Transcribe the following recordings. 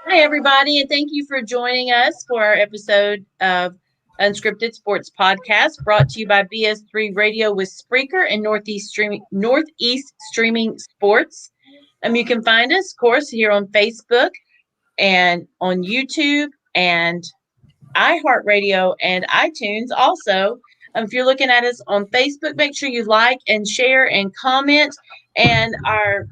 Hi, everybody, and thank you for joining us for our episode of Unscripted Sports Podcast, brought to you by BS3 Radio with Spreaker and Northeast Streaming Sports. You can find us, of course, here on Facebook and on YouTube and iHeartRadio and iTunes. Also, if you're looking at us on Facebook, make sure you like and share and comment. And our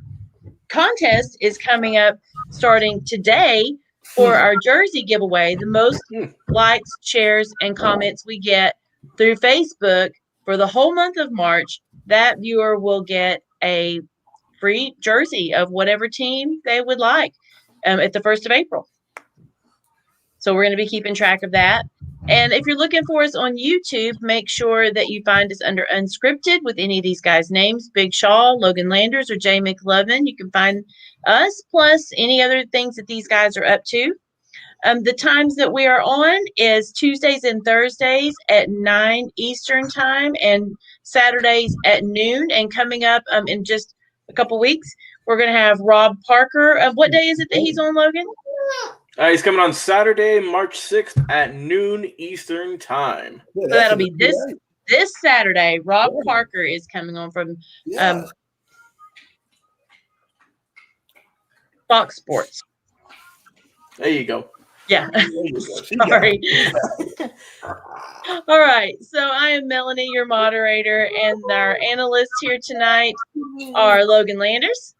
contest is coming up starting today for our jersey giveaway. The most likes, shares, and comments we get through Facebook for the whole month of March, that viewer will get a free jersey of whatever team they would like at the 1st of April. So we're going to be keeping track of that. And if you're looking for us on YouTube, make sure that you find us under Unscripted with any of these guys' names, Big Shaw, Logan Landers, or Jay McLovin. You can find us, plus any other things that these guys are up to. The times that we are on is Tuesdays and Thursdays at 9 Eastern time and Saturdays at noon. And coming up in just a couple weeks, we're going to have Rob Parker. What day is it that he's on, Logan? He's coming on Saturday, March 6th at noon Eastern time. So that'll be this Saturday. Rob Parker is coming on from Fox Sports. There you go. Yeah. Sorry. All right. So I am Melanie, your moderator, and our analysts here tonight are Logan Landers.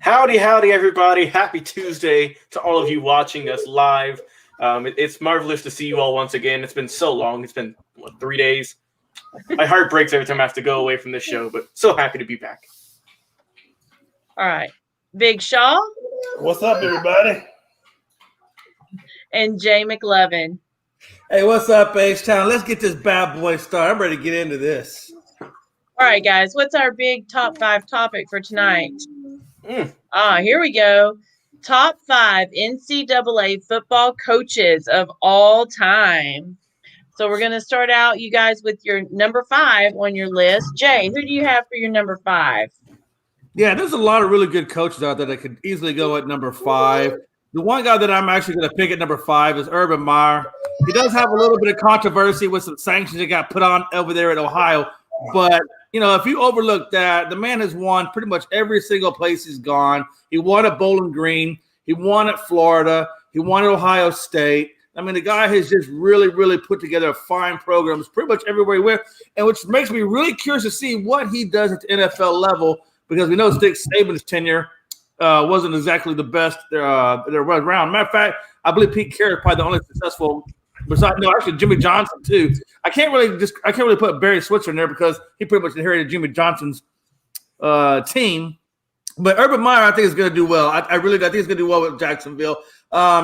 Howdy, everybody. Happy Tuesday to all of you watching us live. It's marvelous to see you all once again. It's been so long. It's been, 3 days? My heart breaks every time I have to go away from this show, but so happy to be back. All right. Big Shaw. What's up, everybody? And Jay McLovin. Hey, what's up, H-Town? Let's get this bad boy started. I'm ready to get into this. All right, guys. What's our big top 5 topic for tonight? Here we go. Top 5 NCAA football coaches of all time. So we're going to start out, you guys, with your number 5 on your list. Jay, who do you have for your number 5? Yeah, there's a lot of really good coaches out there that could easily go at number 5. The one guy that I'm actually going to pick at number 5 is Urban Meyer. He does have a little bit of controversy with some sanctions that got put on over there in Ohio, but if you overlook that, the man has won pretty much every single place he's gone. He won at Bowling Green. He won at Florida. He won at Ohio State. I mean, the guy has just really, really put together fine programs pretty much everywhere he went, and which makes me really curious to see what he does at the NFL level, because we know Nick Saban's tenure wasn't exactly the best there was around. Matter of fact, I believe Pete Carroll is probably the only successful. Actually, Jimmy Johnson too. I can't really put Barry Switzer in there because he pretty much inherited Jimmy Johnson's team. But Urban Meyer, I think, is going to do well. I think he's going to do well with Jacksonville.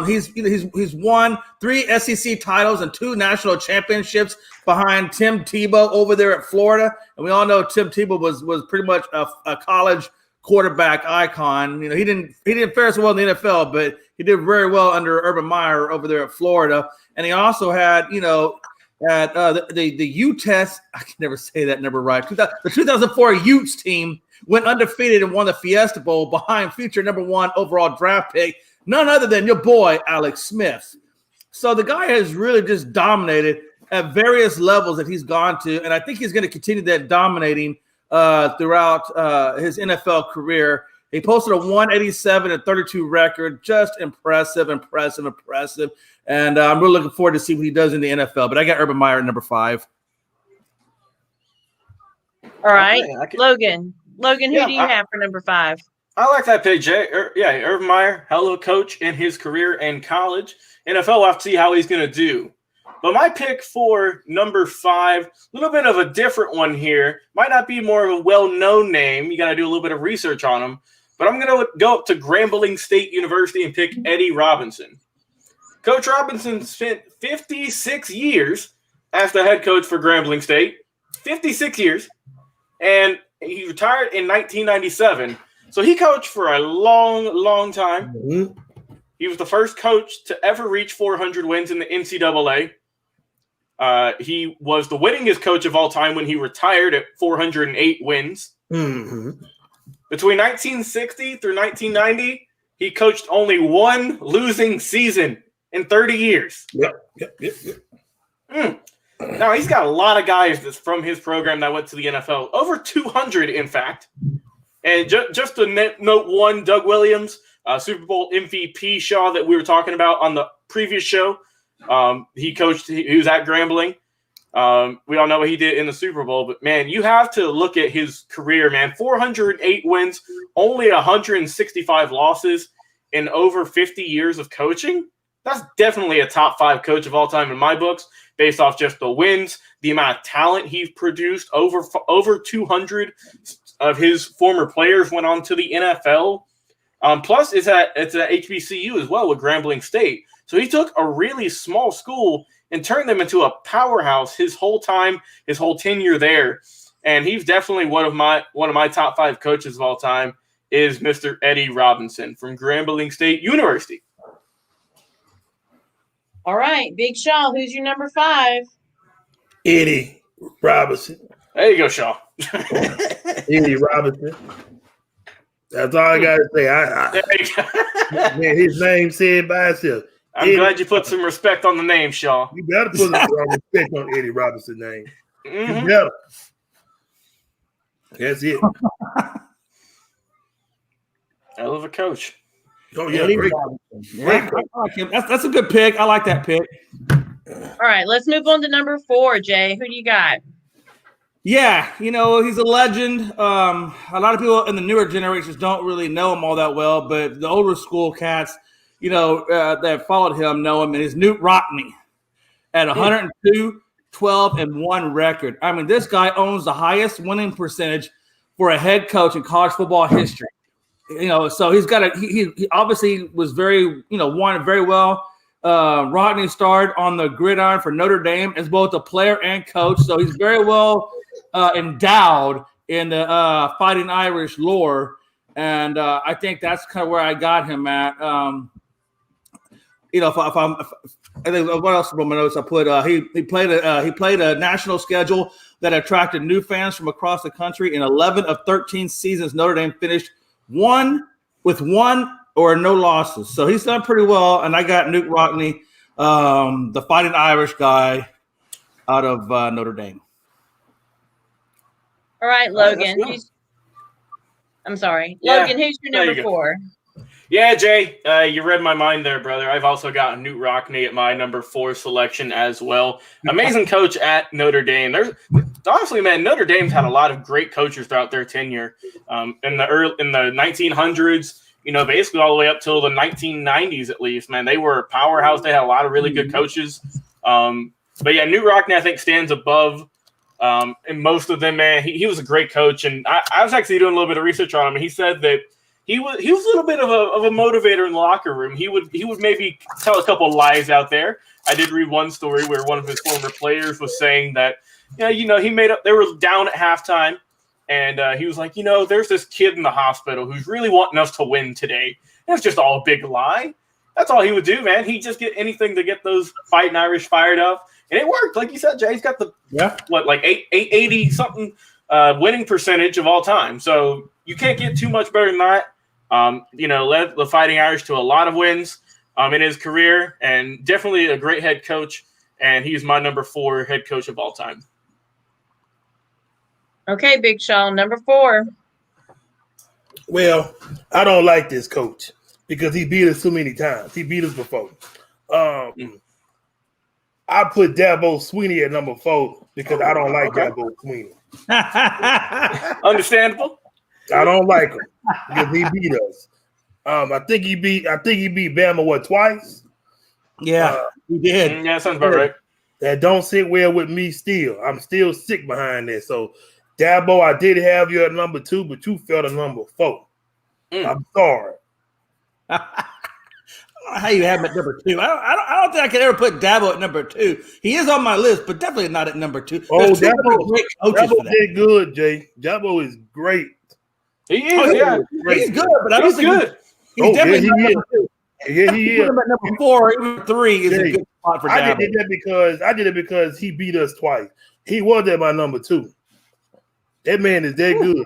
He's won 3 SEC titles and 2 national championships behind Tim Tebow over there at Florida. And we all know Tim Tebow was pretty much a college quarterback icon. He didn't fare so well in the NFL, but he did very well under Urban Meyer over there at Florida. And he also had, the Utes, I can never say that number right. The 2004 Utes team went undefeated and won the Fiesta Bowl behind future number 1 overall draft pick, none other than your boy, Alex Smith. So the guy has really just dominated at various levels that he's gone to, and I think he's going to continue that dominating throughout his NFL career. He posted a 187-32 record, just impressive. And I'm really looking forward to see what he does in the NFL. But I got Urban Meyer at number 5. All right, okay, Logan, who do you have for number 5? I like that pick, Jay. Urban Meyer, hell of a coach in his career in college. NFL, we'll have to see how he's going to do. But my pick for number 5, a little bit of a different one here. Might not be more of a well-known name. You got to do a little bit of research on him. but I'm going to go up to Grambling State University and pick Eddie Robinson. Coach Robinson spent 56 years as the head coach for Grambling State. 56 years. And he retired in 1997. So he coached for a long, long time. Mm-hmm. He was the first coach to ever reach 400 wins in the NCAA. He was the winningest coach of all time when he retired at 408 wins. Mm-hmm. Between 1960 through 1990, he coached only one losing season in 30 years. Yep. Now, he's got a lot of guys that's from his program that went to the NFL. Over 200, in fact. And just to note one, Doug Williams, Super Bowl MVP Shaw that we were talking about on the previous show. He was at Grambling. We all know what he did in the Super Bowl. But, man, you have to look at his career, man. 408 wins, only 165 losses in over 50 years of coaching. That's definitely a top 5 coach of all time in my books, based off just the wins, the amount of talent he's produced. Over 200 of his former players went on to the NFL. Plus, it's at HBCU as well with Grambling State. So he took a really small school and turned them into a powerhouse his whole tenure there. And he's definitely one of my top 5 coaches of all time is Mr. Eddie Robinson from Grambling State University. All right, Big Shaw, who's your number 5? Eddie Robinson. There you go, Shaw. Eddie Robinson. That's all I got to say. Man, his name said by itself. I'm glad you put some respect on the name, Shaw. You got to put some respect on Eddie Robinson's name. Mm-hmm. You better. That's it. Hell of a coach. Oh, yeah. Eddie Great. Robinson. Yeah, I like him. That's a good pick. I like that pick. All right, let's move on to number 4, Jay. Who do you got? Yeah, he's a legend. A lot of people in the newer generations don't really know him all that well, but the older school cats, that followed him know him. And his Newt Rockne at 102, 12, and 1 record. I mean, this guy owns the highest winning percentage for a head coach in college football history. So he's got he obviously was won very well. Rockne starred on the gridiron for Notre Dame as both a player and coach. So he's very well endowed in the Fighting Irish lore. And I think that's kind of where I got him at. I think what else from my notes I put? He played a national schedule that attracted new fans from across the country. In 11 of 13 seasons, Notre Dame finished with one or no losses. So he's done pretty well. And I got Newt Rockne, the Fighting Irish guy, out of Notre Dame. All right, Logan. I'm sorry. Yeah. Logan, who's your number 4? Yeah, Jay, you read my mind there, brother. I've also got Newt Rockne at my number 4 selection as well. Amazing coach at Notre Dame. Honestly, man, Notre Dame's had a lot of great coaches throughout their tenure. In the 1900s, basically all the way up till the 1990s at least, man, they were a powerhouse. They had a lot of really good coaches. But yeah, Newt Rockne, I think, stands above and most of them, man. He was a great coach. And I was actually doing a little bit of research on him, and he said that he was a little bit of a motivator in the locker room. He would maybe tell a couple of lies out there. I did read one story where one of his former players was saying that, he made up. They were down at halftime, and he was like, there's this kid in the hospital who's really wanting us to win today. That's just all a big lie. That's all he would do, man. He'd just get anything to get those Fighting Irish fired up, and it worked. Like you said, Jay, he's got the 880 something winning percentage of all time. So you can't get too much better than that. Led the Fighting Irish to a lot of wins in his career, and definitely a great head coach. And he's my number 4 head coach of all time. Okay, Big Shaw, number 4. Well, I don't like this coach because he beat us too many times. He beat us before. I put Dabo Swinney at number 4 because I don't like Dabo Swinney. Understandable. I don't like him because he beat us. I think he beat Bama twice. Yeah, he did. Yeah, sounds about right. That don't sit well with me still. I'm still sick behind that. So Dabo, I did have you at number 2, but you fell to number 4. I'm sorry. How you have him at number 2? I don't think I could ever put Dabo at number 2. He is on my list, but definitely not at number 2. Oh, There's two Dabo, great coaches for Dabo that. did good, Jay. Dabo is great. He is, yeah. He's good, but I don't He's think good. he's definitely not number 2. Yeah, he Put is. him at number 4 or even 3 is a good spot for Dabo. I did it because he beat us twice. He was at my number 2. That man is that good.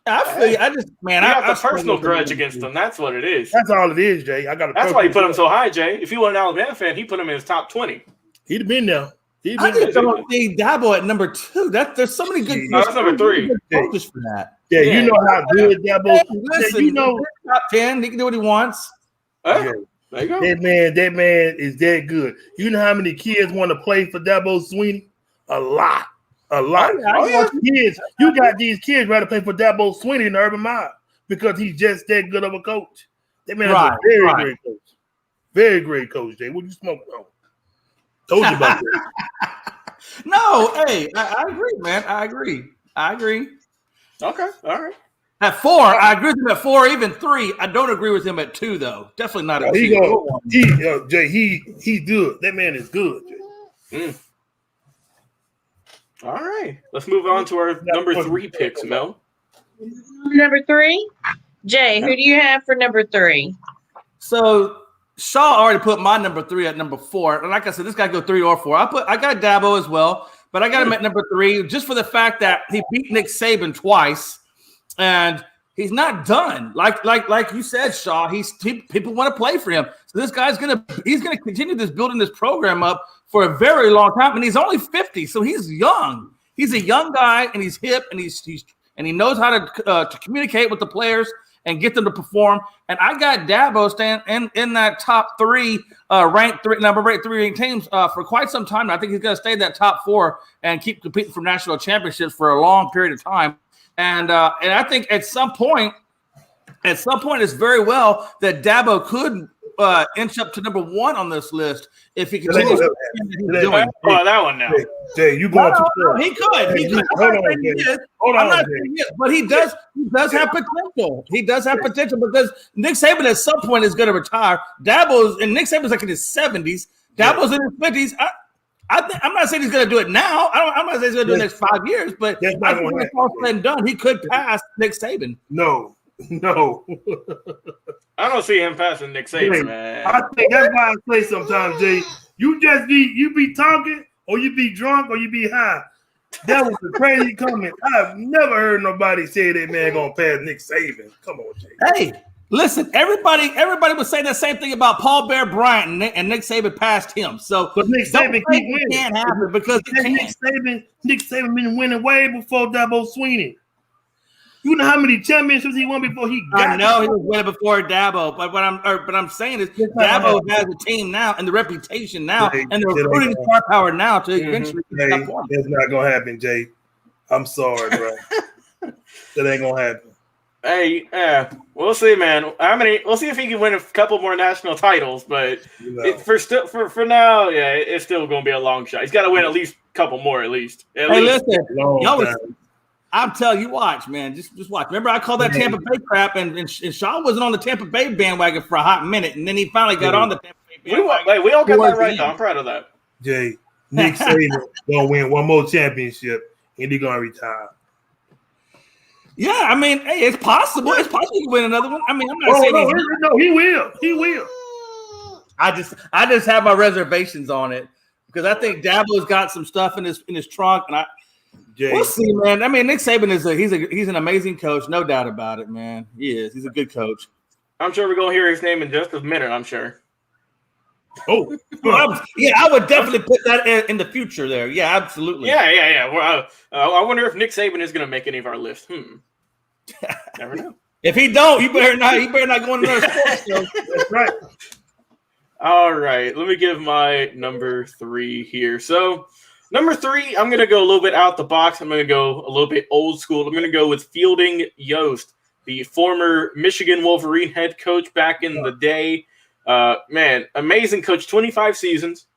I feel you. I got the personal grudge against him. That's what it is. That's all it is, Jay. That's why he put him so high, Jay. If he was an Alabama fan, he put him in his top 20. He'd have been there. I just don't see Dabo at number 2. There's so many good. That's number 3. Coaches for that. Yeah, you know how good Dabo. Listen, you know, top 10. He can do what he wants. There you go. That man is that good. You know how many kids want to play for Dabo Swinney? A lot. Kids, you got these kids ready to play for Dabo Swinney in the Urban Meyer because he's just that good of a coach. That man is a very great coach. Very great coach, Jay. What you smoking on? Told you about that. No, hey, I agree, man. I agree. Okay, all right. At 4, I agree with him at 4, even 3. I don't agree with him at 2, though. Definitely not at 2. Jay, he's good. That man is good, Jay. All right. Let's move on to our number 3 picks, Mel. Number 3? Jay, who do you have for number 3? So Shaw already put my number 3 at number 4. And like I said, this guy go 3 or 4. I got Dabo as well, but I got him at number 3 just for the fact that he beat Nick Saban twice. And he's not done. Like you said, Shaw, people want to play for him. So this guy's gonna continue building this program up for a very long time. And he's only 50, so he's young. He's a young guy, and he's hip, and he knows how to communicate with the players and get them to perform. And I got Dabo staying in that top 3 ranked 3 teams for quite some time. I think he's going to stay in that top 4 and keep competing for national championships for a long period of time. And I think at some point, it's very well that Dabo could inch up to number 1 on this list if he continues to do what he's doing. That one now. Jay, you going too far. He could. I'm not saying he is, but he does have potential. He does have potential because Nick Saban at some point is going to retire. Nick Saban's like in his 70s. Dabo's in his 50s. I'm not saying he's going to do it now. I'm not saying he's going to do it the next 5 years, but I think when it's all said and done, he could pass Nick Saban. No. I don't see him passing Nick Saban, man. I think that's why I say sometimes, Jay, you be talking or you be drunk or you be high. That was a crazy comment. I've never heard nobody say that man going to pass Nick Saban. Come on, Jay. Hey. Listen, everybody was saying the same thing about Paul Bear Bryant and Nick Saban passed him. So, but Nick Saban keep winning. Can't happen because Nick Saban been winning way before Dabo Swinney. You know how many championships he won before he got? I know he was winning before Dabo, but what I'm saying is Dabo has a team now and the reputation now and the recruiting star power now to eventually get that point. That's not gonna happen, Jay. I'm sorry, bro. That ain't gonna happen. Hey, we'll see, man. We'll see if he can win a couple more national titles, but for now, it's still going to be a long shot. He's got to win at least a couple more, at least. Listen, I'm telling you, watch, man. Just watch. Remember, I called that Tampa Bay crap, and Shaw wasn't on the Tampa Bay bandwagon for a hot minute, and then he finally got on the Tampa Bay bandwagon. We all got that right, though. I'm proud of that. Jay, Nick Saban going to win one more championship, and he's going to retire. Yeah, I mean, hey, it's possible. It's possible to win another one. I mean, I'm not saying he will. He will. I just have my reservations on it because I think Dabo's got some stuff in his trunk, and we'll see, man. I mean, Nick Saban he's an amazing coach, no doubt about it, man. He is. He's a good coach. I'm sure we're gonna hear his name in just a minute. I'm sure. Oh, yeah, I would definitely put that in the future there. Yeah, absolutely. Yeah. Well, I wonder if Nick Saban is going to make any of our lists. Never know. If he don't, you better not go into another sports show. That's right. All right, let me give my number 3 here. So, number 3, I'm going to go a little bit out the box. I'm going to go a little bit old school. I'm going to go with Fielding Yost, the former Michigan Wolverine head coach back in the day. Man, amazing coach, 25 seasons,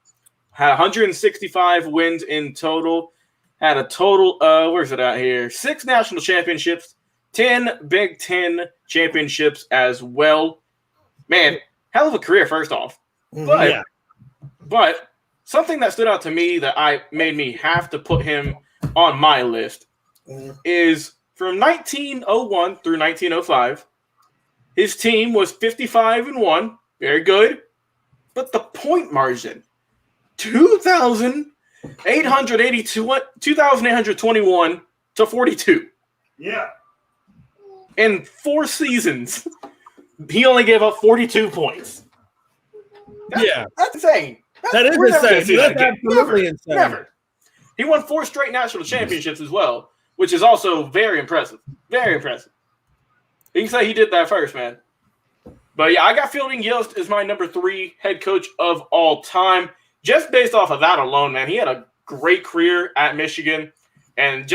had 165 wins in total, had a total, where's it out here? 6 national championships, 10 Big Ten championships as well. Man, hell of a career, first off. But something that stood out to me that made me have to put him on my list is from 1901 through 1905, his team was 55-1, very good, but the point margin, 2,821 to 42. Yeah. In 4 seasons, he only gave up 42 points. That's insane. That is insane. That's absolutely insane. Never. He won 4 straight national championships as well, which is also very impressive. Very impressive. You can say he did that first, man. But yeah, I got Fielding Yost as my number 3 head coach of all time. Just based off of that alone, man, he had a great career at Michigan. And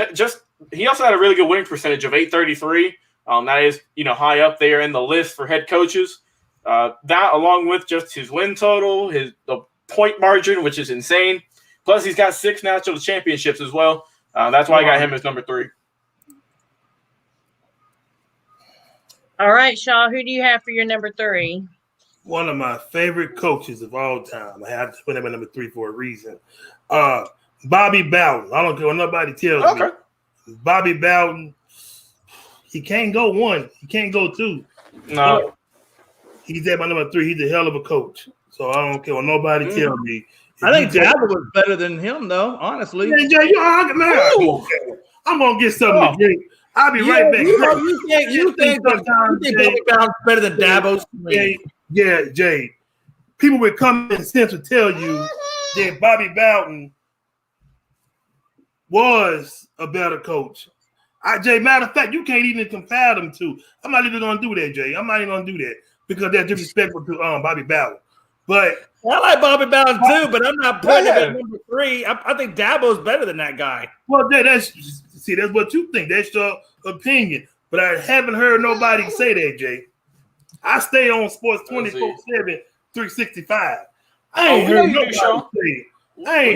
he also had a really good winning percentage of .833. That is, high up there in the list for head coaches. That along with just his win total, the point margin, which is insane. Plus, he's got 6 national championships as well. That's why I got him as number 3. All right, Shaw, who do you have for your number 3? One of my favorite coaches of all time. I have to put him at number 3 for a reason. Bobby Bowden. I don't care what nobody tells me. Bobby Bowden, he can't go 1. He can't go 2. No. He's at my number 3. He's a hell of a coach. So I don't care what nobody tells me. I think Dabble was better than him, though, honestly. Man, Jay, I'm going to get something to drink. I'll be right back. You think Bobby Bowden's better than Dabo's? Jay. People with common sense will tell you that Bobby Bowden was a better coach. Jay, matter of fact, you can't even compare them to. I'm not even going to do that, Jay. I'm not even going to do that because that's disrespectful to Bobby Bowden. But I like Bobby Bowden too, but I'm not putting him at number 3. I think Dabo's better than that guy. Well, that's what you think. That's your opinion. But I haven't heard nobody say that, Jay. I stay on sports 24/7, 365. I ain't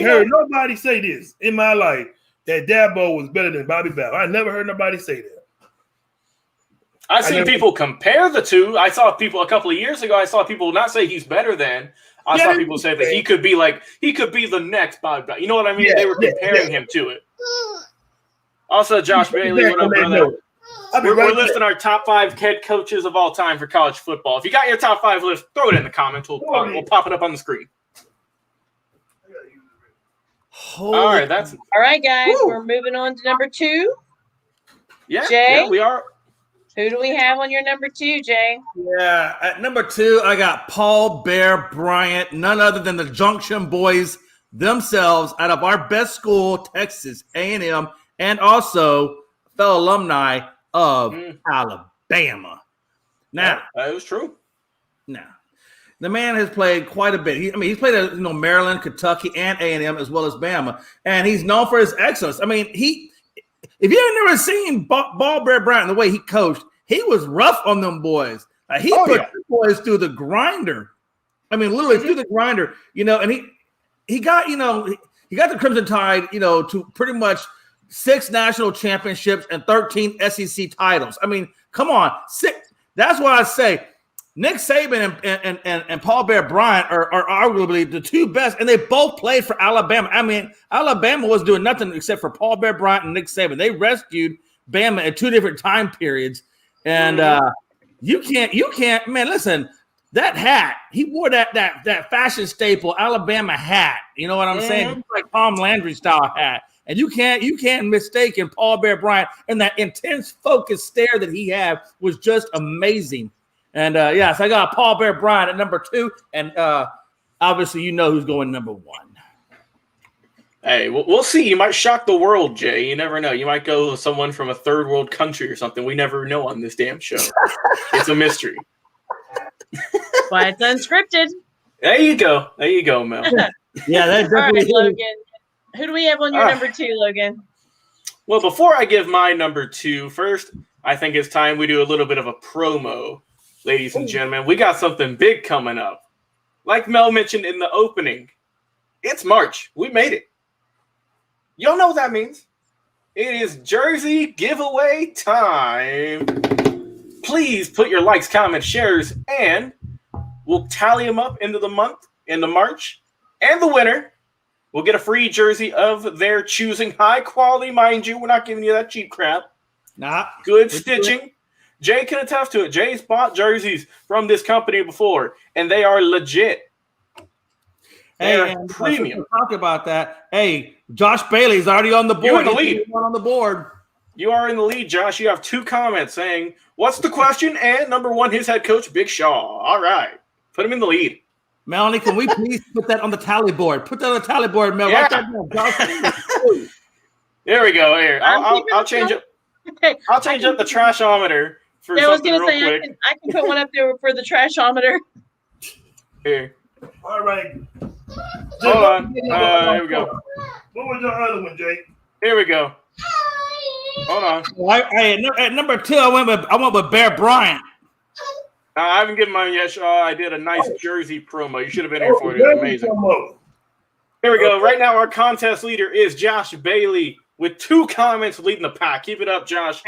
heard nobody say this in my life that Dabo was better than Bobby Bowden. I never heard nobody say that. I've seen people compare the two. I saw people a couple of years ago. I saw people not say he's better than. I saw people say that he could be the next Bobby Bowden. You know what I mean? They were comparing him to it. Also, Josh Bailey, what up, brother? We're listing our top 5 head coaches of all time for college football. If you got your top 5 list, throw it in the comments. We'll pop it up on the screen. All right, guys. Woo. We're moving on to number 2. Yeah, Jay? Yeah, we are. Who do we have on your number 2, Jay? Yeah, at number 2, I got Paul Bear Bryant, none other than the Junction Boys themselves, out of our best school, Texas A&M, and also fellow alumni of Alabama. Now, that was true. Now, the man has played quite a bit. He's played at Maryland, Kentucky, and A&M as well as Bama, and he's known for his excellence. I mean, if you have never seen Ball Bear Bryant, the way he coached, he was rough on them boys. He put the boys through the grinder. I mean, literally through the grinder. And he got he got the Crimson Tide to pretty much 6 national championships and 13 SEC titles. I mean, come on, 6. That's why I say Nick Saban and Paul Bear Bryant are arguably the 2 best, and they both played for Alabama. I mean, Alabama was doing nothing except for Paul Bear Bryant and Nick Saban. They rescued Bama at 2 different time periods, and you can't, man. Listen, that hat, he wore that fashion staple Alabama hat. You know what I'm saying? It's like Tom Landry style hat, and you can't mistake in Paul Bear Bryant, and that intense focused stare that he had was just amazing. And so I got Paul Bear Bryant at number 2, and obviously who's going number 1. Hey, we'll see. You might shock the world, Jay. You never know. You might go with someone from a third world country or something. We never know on this damn show. It's a mystery. Why it's unscripted. There you go, Mel. Yeah, that's definitely. All right, Logan. Who do we have on your number 2, Logan? Well, before I give my number 2, first, I think it's time we do a little bit of a promo. Ladies and gentlemen, we got something big coming up. Like Mel mentioned in the opening, it's March. We made it. Y'all know what that means. it is jersey giveaway time. Please put your likes, comments, shares, and we'll tally them up into the month, into March. And the winner will get a free jersey of their choosing. High quality, mind you. We're not giving you that cheap crap. Nah. Good stitching. Jay can attest to it. Jay's bought jerseys from this company before, and they are legit. Hey, and premium. Talk about that. Hey, Josh Bailey's already on the board. You're in the lead. On the board. You are in the lead, Josh. You have 2 comments saying, "What's the question?" and number 1, his head coach, Big Shaw. All right, put him in the lead. Melanie, can we please put that on the tally board? Put that on the tally board, Mel. Yeah. There we go. Here, I'll change it. I'll change up the trashometer for something real quick. I can put one up there for the trashometer. Here. All right. Hold on. Here we go. What was your other one, Jake? Here we go. Hold on. At number 2, I went with Bear Bryant. I haven't given mine yet, Shaw. I did a nice jersey promo. You should have been here for it. It was amazing. Here we go. Right now, our contest leader is Josh Bailey with 2 comments leading the pack. Keep it up, Josh.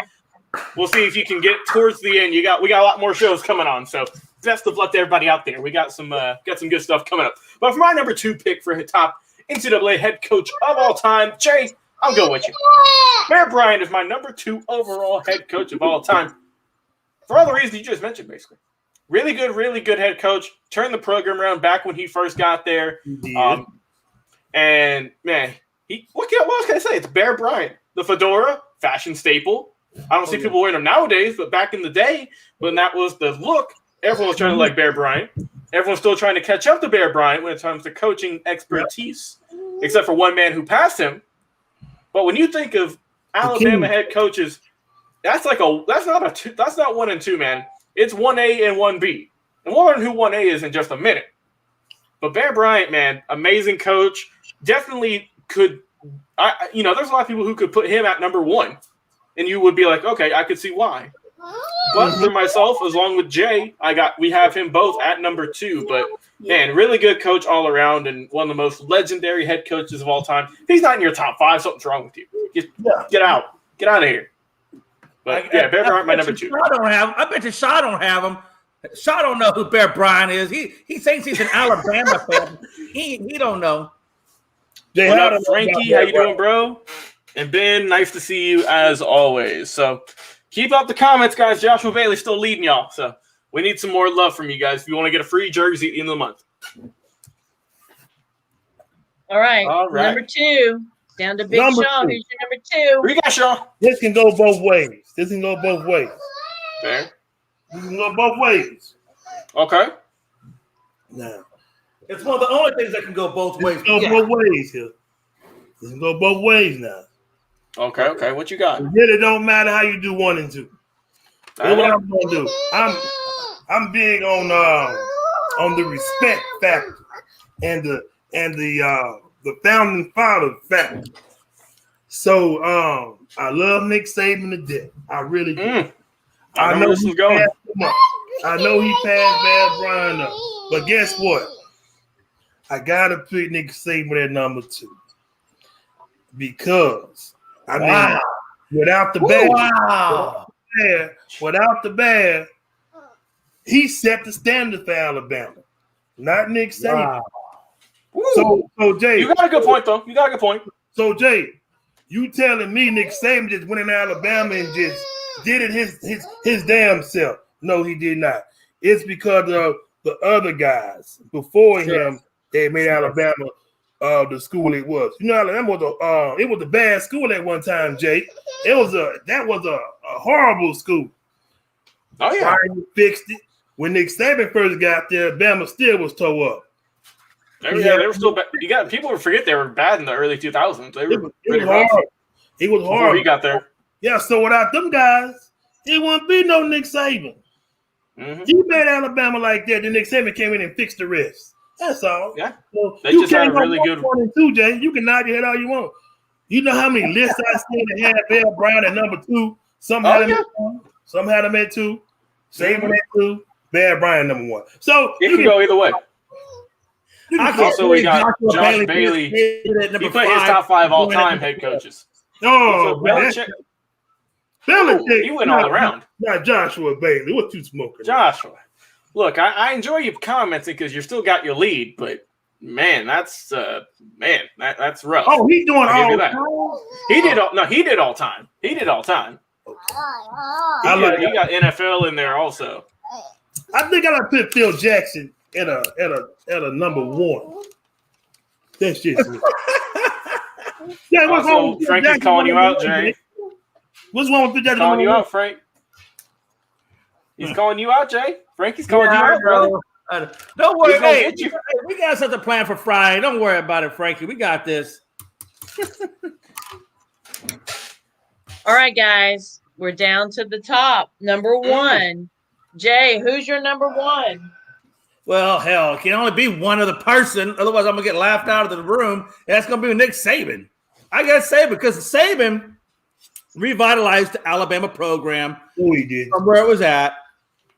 We'll see if you can get towards the end. We got a lot more shows coming on, so best of luck to everybody out there. We got some good stuff coming up. But for my number 2 pick for top NCAA head coach of all time, Jay, I'll go with you. Bear Bryant is my number 2 overall head coach of all time. For all the reasons you just mentioned, basically. Really good head coach. Turned the program around back when he first got there. And man, what else can I say? It's Bear Bryant. The fedora, fashion staple. I don't see people wearing them nowadays, but back in the day, when that was the look, everyone was trying to like Bear Bryant. Everyone's still trying to catch up to Bear Bryant when it comes to coaching expertise, except for one man who passed him. But when you think of Alabama head coaches, that's not 1 and 2, man. It's 1A and 1B. And we'll learn who 1A is in just a minute. But Bear Bryant, man, amazing coach. Definitely could, there's a lot of people who could put him at number 1. And you would be like, okay, I could see why. But for myself, as long with Jay, we have him both at number 2. But man, really good coach all around and one of the most legendary head coaches of all time. If he's not in your top 5, something's wrong with you. Get out. Get out of here. But Bear Bryant, my number 2. I bet you Shaw don't have him. Shaw don't know who Bear Bryant is. He thinks he's an Alabama fan. He don't know. What up, Frankie? How you doing, bro? And Ben, nice to see you as always. So keep up the comments, guys. Joshua Bailey's still leading y'all. So we need some more love from you guys if you want to get a free jersey at the end of the month. All right. Number 2. Down to Big Shaw. Who's your number 2? Where you got, Shaw? This can go both ways. Fair. This can go both ways. Okay. Now, it's one of the only things that can go both ways. Both ways here. This can go both ways now. Okay. What you got? It really don't matter how you do 1 and 2. That's what I'm gonna do. I'm big on the respect factor and the founding father factor. So I love Nick Saban to death. I really do. I know he passed him up. I know he passed Bear Bryant up. But guess what? I gotta put Nick Saban at number 2. Because without the Bear, he set the standard for Alabama, not Nick Saban. So Jay, you got a good point though. So Jay, you telling me Nick Saban just went in Alabama and just did it his damn self? No, he did not. It's because of the other guys before him that made Alabama the school it was. Alabama was it was a bad school at one time, Jay. That was a horrible school. Oh yeah, Finally fixed it. When Nick Saban first got there, Bama still was tore up. They were still bad. People forget they were bad in the early 2000s. They were pretty rough. He was hard. Before he got there. Yeah, so without them guys, it wouldn't be no Nick Saban. Mm-hmm. He made Alabama like that. Then Nick Saban came in and fixed the rest. That's all. Yeah. So they just had a really good 1 and 2, Jay. You can nod your head all you want. You know how many lists I seen that had Bear Bryant at number 2? Some had him at 2. Some had him at 2. Saban at 2. Bear Bryant number 1. So it can go either way. Also, we got Josh Bailey. He put his top 5 all-time head coaches. Oh, man. Belichick. He went all around. Not Joshua Bailey. What you smoking? Joshua. Look, I enjoy you commenting because you still got your lead, but man, that's rough. Oh, he's doing all time. He did all time. He did all time. Okay. He got NFL in there also. I think I like put Phil Jackson at a number one. That's just me. Yeah, what's wrong with Frankie's Jackson? calling you out, Jay. What's wrong with Phil Jackson? Calling you out, Frank. He's calling you out, Jay. Frankie's calling you out, brother. Don't worry. Hey, we got something planned for Friday. Don't worry about it, Frankie. We got this. All right, guys. We're down to the top. Number one. Jay, who's your number one? Well, hell, it can only be one other person. Otherwise, I'm going to get laughed out of the room. And that's going to be Nick Saban. I got to say, because Saban revitalized the Alabama program. Oh, he did. From where it was at.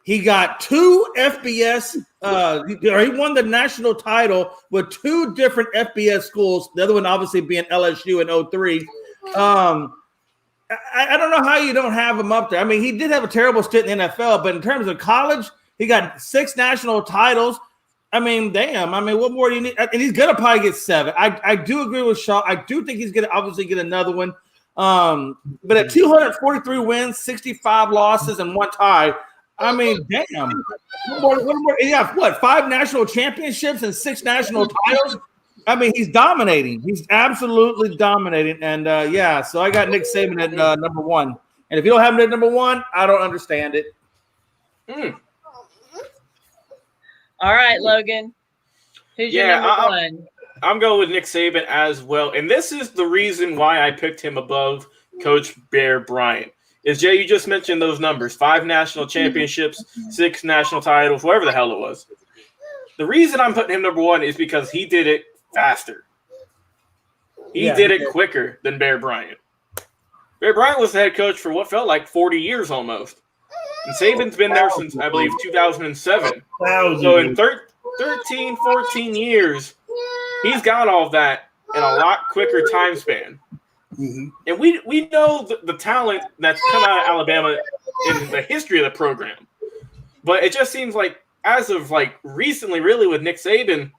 He got 2 FBS. He won the national title with 2 different FBS schools. The other one, obviously, being LSU in 2003. I don't know how you don't have him up there. I mean, he did have a terrible stint in the NFL, but in terms of college, he got 6 national titles. I mean, damn. I mean, what more do you need? And he's going to probably get 7. I do agree with Shaw. I do think he's going to obviously get another one. But at 243 wins, 65 losses, and 1 tie, I mean, damn. What more? Yeah, what? 5 national championships and 6 national titles? I mean, he's dominating. He's absolutely dominating. And, so I got Nick Saban at number 1. And if you don't have him at number 1, I don't understand it. All right, Logan. Who's your number 1? I'm going with Nick Saban as well. And this is the reason why I picked him above Coach Bear Bryant. Is, Jay, you just mentioned those numbers. 5 national championships, 6 national titles, whatever the hell it was. The reason I'm putting him number 1 is because he did it faster. He did it quicker than Bear Bryant. Bear Bryant was the head coach for what felt like 40 years almost. And Saban's been there since, I believe, 2007. So in 13, 14 years, he's got all of that in a lot quicker time span. Mm-hmm. And we know the talent that's come out of Alabama in the history of the program. But it just seems like as of like recently, really with Nick Saban,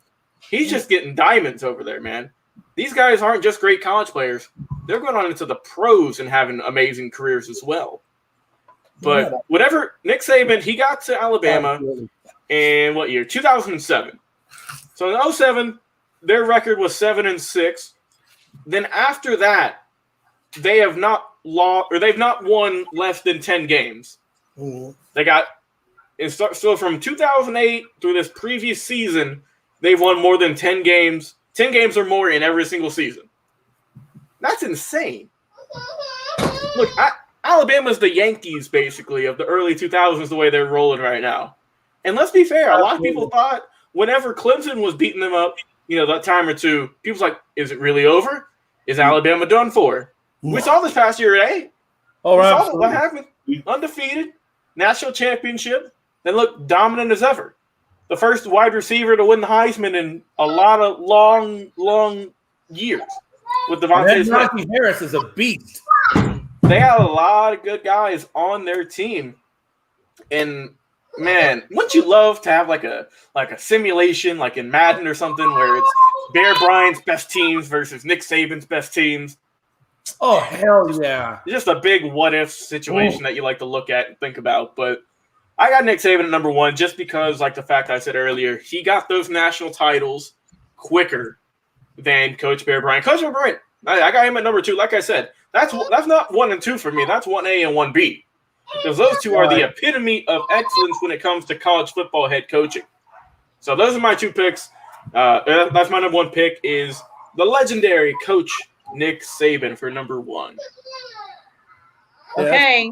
he's just getting diamonds over there, man. These guys aren't just great college players. They're going on into the pros and having amazing careers as well. But whatever, Nick Saban, he got to Alabama in what year? 2007. So in 2007, their record was 7-6. Then after that, they have not lost, or they've not won less than 10 games. Mm-hmm. They got, so from 2008 through this previous season, they've won more than 10 games or more in every single season. That's insane. Look, Alabama's the Yankees, basically, of the early 2000s, the way they're rolling right now. And let's be fair, a lot of people thought whenever Clemson was beating them up, that time or two, people's like, is it really over? Is Alabama done for? We saw this past year at A. Oh, right. We saw what happened. Undefeated, national championship, they look dominant as ever. The first wide receiver to win the Heisman in a lot of long years with Devontae Smith. Najee Harris is a beast. They had a lot of good guys on their team. And man, wouldn't you love to have like a simulation like in Madden or something where it's Bear Bryant's best teams versus Nick Saban's best teams? Oh, hell yeah. Just a big what-if situation that you like to look at and think about. But I got Nick Saban at number 1 just because, like the fact I said earlier, he got those national titles quicker than Coach Bear Bryant. Coach Bear Bryant, I got him at number 2. Like I said, that's not 1 and 2 for me. That's 1A and 1B. Because those two are the epitome of excellence when it comes to college football head coaching. So those are my 2 picks. That's my number 1 pick is the legendary Coach Nick Saban for number 1. Okay.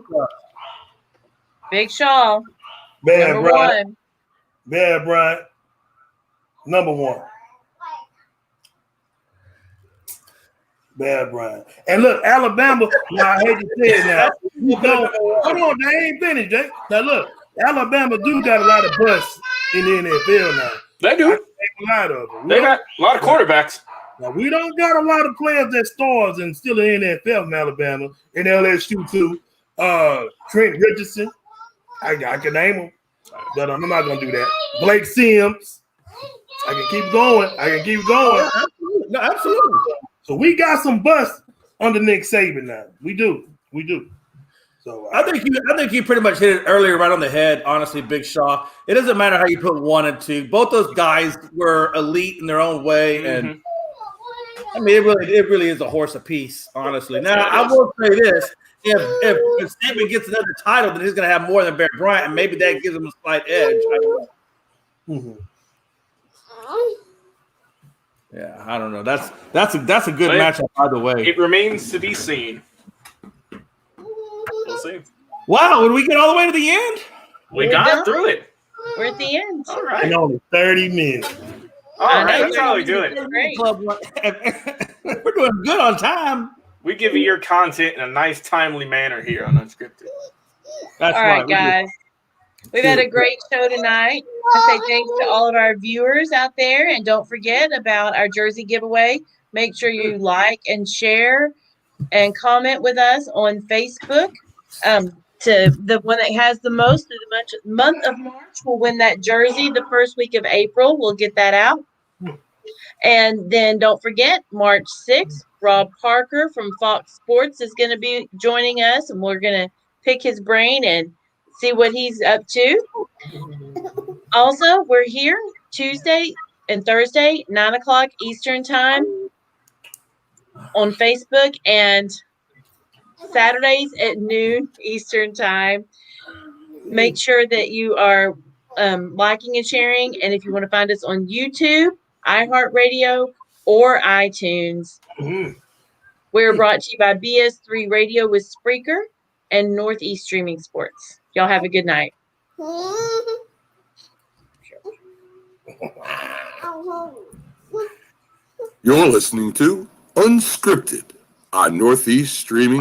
Big Shaw. Bear number Bryant. 1. Bear Bryant. Number 1. Bear Bryant. And look, Alabama, now I hate to say it now. Hold on, they ain't finished, Jay. Now look, Alabama do got a lot of busts in the NFL now. They do. A lot of them. They got a lot of quarterbacks. Now, we don't got a lot of players that stars and still in the NFL in Alabama, in LSU too. Trent Richardson, I can name him, but I'm not gonna do that. Blake Sims, I can keep going. Yeah, absolutely. No, absolutely. So we got some busts under Nick Saban now. We do. So I think you pretty much hit it earlier, right on the head. Honestly, Big Shaw. It doesn't matter how you put 1 and 2. Both those guys were elite in their own way, and I mean, it really is a horse apiece. Honestly, now I will say this: if Saban gets another title, then he's going to have more than Bear Bryant, and maybe that gives him a slight edge. Yeah, I don't know. That's a good matchup, by the way. It remains to be seen. We'll see. Wow, when we get all the way to the end, we got through it. We're at the end. All right. And only 30 minutes. All right, that's how we do it. We're doing good on time. We give you your content in a nice, timely manner here on Unscripted. That's all right, guys. We've had a great show tonight. I say thanks to all of our viewers out there, and don't forget about our jersey giveaway. Make sure you like and share and comment with us on Facebook. To the one that has the most of the month of March will win that jersey. The first week of April, we'll get that out. And then don't forget, March 6th, Rob Parker from Fox Sports is going to be joining us, and we're going to pick his brain and see what he's up to. Also, we're here Tuesday and Thursday, 9 o'clock Eastern time on Facebook, and Saturdays at noon Eastern time. Make sure that you are liking and sharing. And if you want to find us on YouTube, iHeartRadio, or iTunes, we're brought to you by BS3 Radio with Spreaker and Northeast Streaming Sports. Y'all have a good night. You're listening to Unscripted on Northeast Streaming.